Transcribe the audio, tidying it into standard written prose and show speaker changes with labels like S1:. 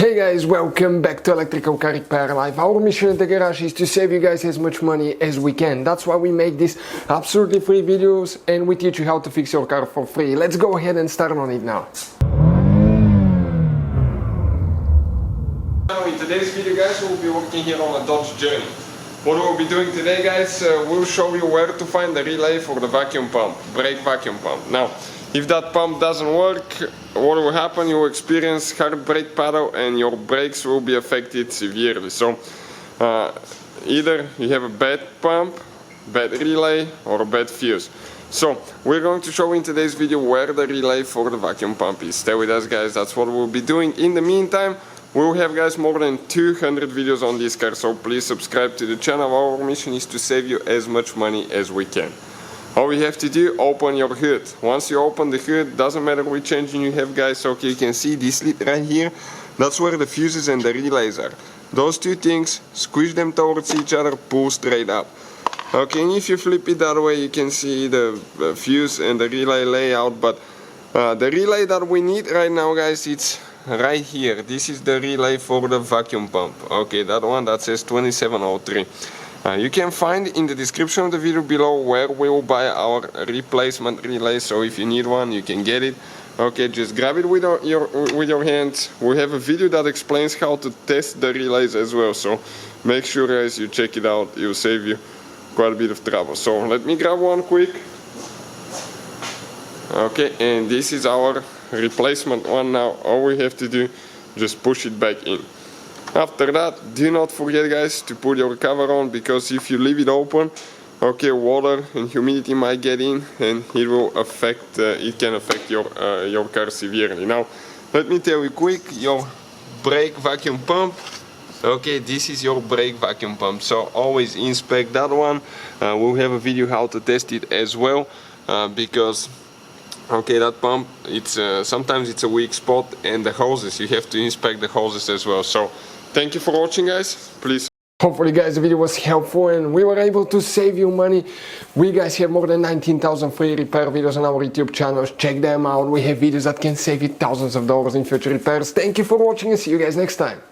S1: Hey guys, welcome back to Electrical Car Repair Live. Our mission at the garage is to save you guys as much money as we can. That's why we make these absolutely free videos and we teach you how to fix your car for free. Let's go ahead and start on it now. In today's video guys, we'll be working here on a Dodge Journey. What we'll be doing today guys, we'll show you where to find the relay for the vacuum pump, brake vacuum pump. Now, if that pump doesn't work, what will happen? You will experience hard brake paddle and your brakes will be affected severely. So either you have a bad pump, bad relay or a bad fuse. So we're going to show in today's video where the relay for the vacuum pump is. Stay with us guys, that's what we'll be doing. In the meantime, we'll have guys more than 200 videos on this car, so please subscribe to the channel. Our mission is to save you as much money as we can. All you have to do, open your hood. Once you open the hood, doesn't matter which engine you have guys, okay, you can see this lid right here, that's where the fuses and the relays are. Those two things, squish them towards each other, pull straight up. Okay, and if you flip it that way, you can see the fuse and the relay layout, but the relay that we need right now guys, it's right here. This is the relay for the vacuum pump. Okay, that one that says 2703. You can find in the description of the video below where we will buy our replacement relay, so if you need one you can get it. Okay, just grab it with your hands. We have a video that explains how to test the relays as well, so make sure guys you check it out, it will save you quite a bit of trouble. So let me grab one quick. Okay, and this is our replacement one now. All we have to do, just push it back in. After that, do not forget guys to put your cover on, because if you leave it open, okay, water and humidity might get in and it will affect, it can affect your car severely. Now, let me tell you quick, your brake vacuum pump, okay, this is your brake vacuum pump, so always inspect that one. We'll have a video how to test it as well, because okay, that pump, it's sometimes it's a weak spot, and the hoses, you have to inspect the hoses as well. So thank you for watching guys, please. Hopefully guys the video was helpful and we were able to save you money. We guys have more than 19,000 free repair videos on our YouTube channels. Check them out, we have videos that can save you thousands of dollars in future repairs. Thank you for watching and see you guys next time.